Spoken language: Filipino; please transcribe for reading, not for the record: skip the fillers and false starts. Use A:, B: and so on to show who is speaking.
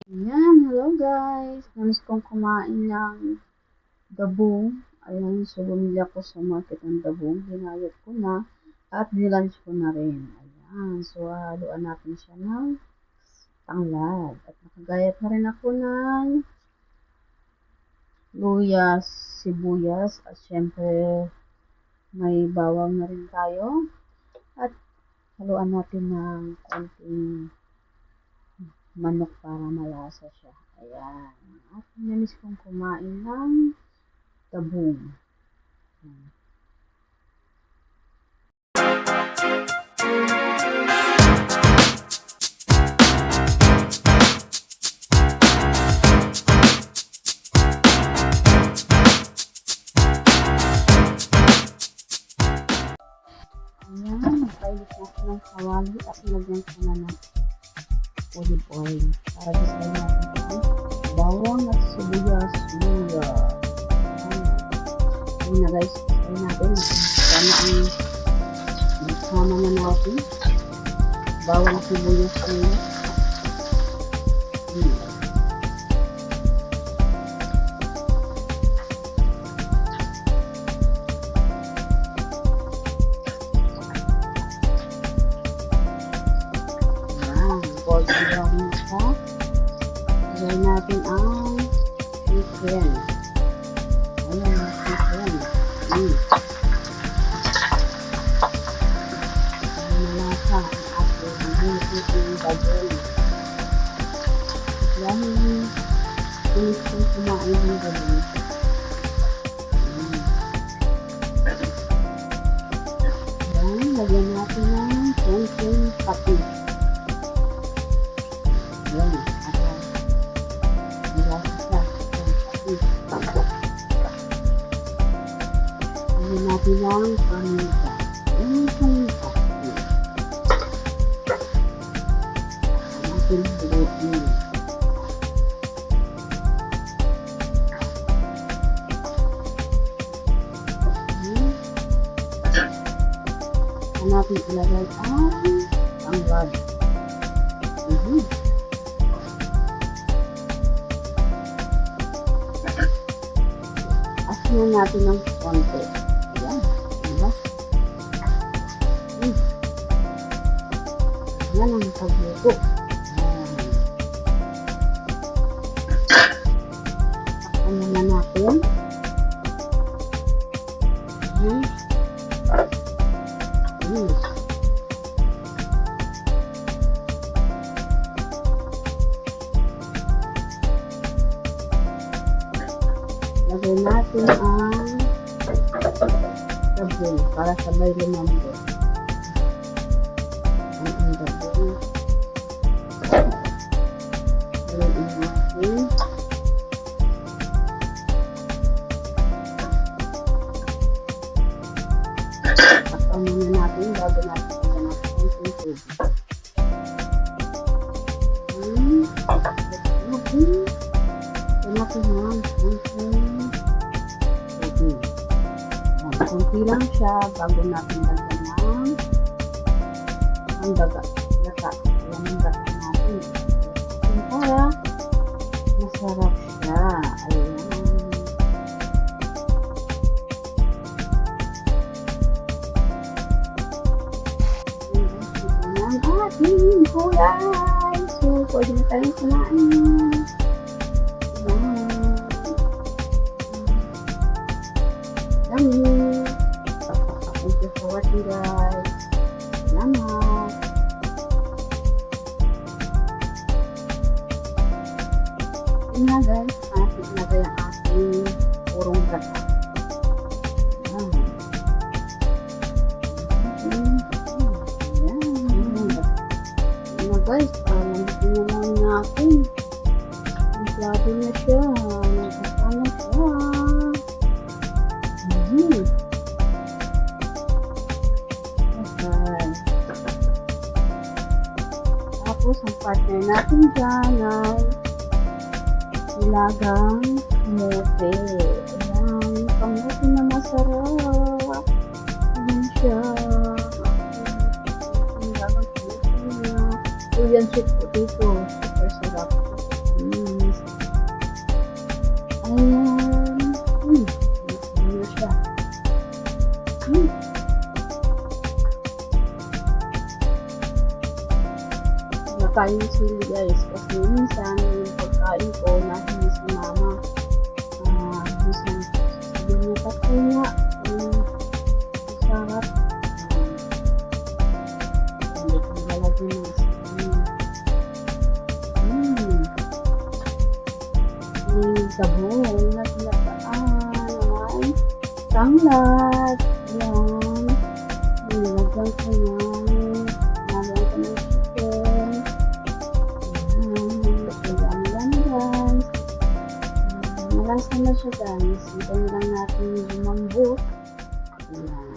A: Ayan, hello guys. Namiss kong kumain ng dabong. Ayan, so bumili ako sa market ng dabong. Ginayat ko na at nilunch ko na rin. Ayan, so haluan natin siya ng tanglad. At nakagayat na rin ako ng luya, sibuyas, at syempre may bawang na rin tayo. At haluan natin ng konting manok para malasa siya. Ayan. At namiss kong kumain ng dabong. Ayan, nagpailit na ako ng kawali at nilagyan ko na ng olive oil para gusto natin ang bawang at sibuyas luya. Ayan na guys, gusto natin sama na natin bawang sibuyas luya. Golden brown na siya. Lagay natin ang chicken. Ayan, chicken. Malasa ang ating chicken bagay. Dahil pinis kong kumain ng gabi. Ayan, lagyan natin ng konting patis. Ayan, natin ang paminta. Ayan, paminta. Natin haluin. Natin ilagay ang tanglad. Asin natin ng konti. Ayan, diba? Ayan ang pagluto. Takpan na natin. Lagay natin ang dabong para sabay lumambot. Ang dabong. Lagyan natin. Takpan muna natin bago natin pagyan natin yung tubig. Kunti lang siya bago natin lagyan ng daga. Ayan yung daga natin. Para masarap siya. Ayan. Ayan ang ating kulay. So, pwede na tayong kumain. Yummy! Thank you for watching guys. Salamat! Yun na guys, natin ilagay ang ating purong gata. Ayan. Yun na guys, lambitin na lang natin. Templado na siya. Nagkata na siya. Tapos, ang partner natin dyan ay nilagang kamote. Ayan, kamote na masarap. Ayan siya. Nilagang kamote na. Korean sweet potato. Super sarap. minsan yung pagkain ko nahihingi si mama. Minsan sabihin niya, "Tatay nga, masarap." Hindi ko lalagyan ng asin. May gabong na pinataan naman. Tanglad. Ayan. Nilagyan ko yan. Nilagyan ko ng chicken. Ayan. Ayan yan guys. Malasa na siya guys. Hintayin lang natin yung lumambot. Ayan.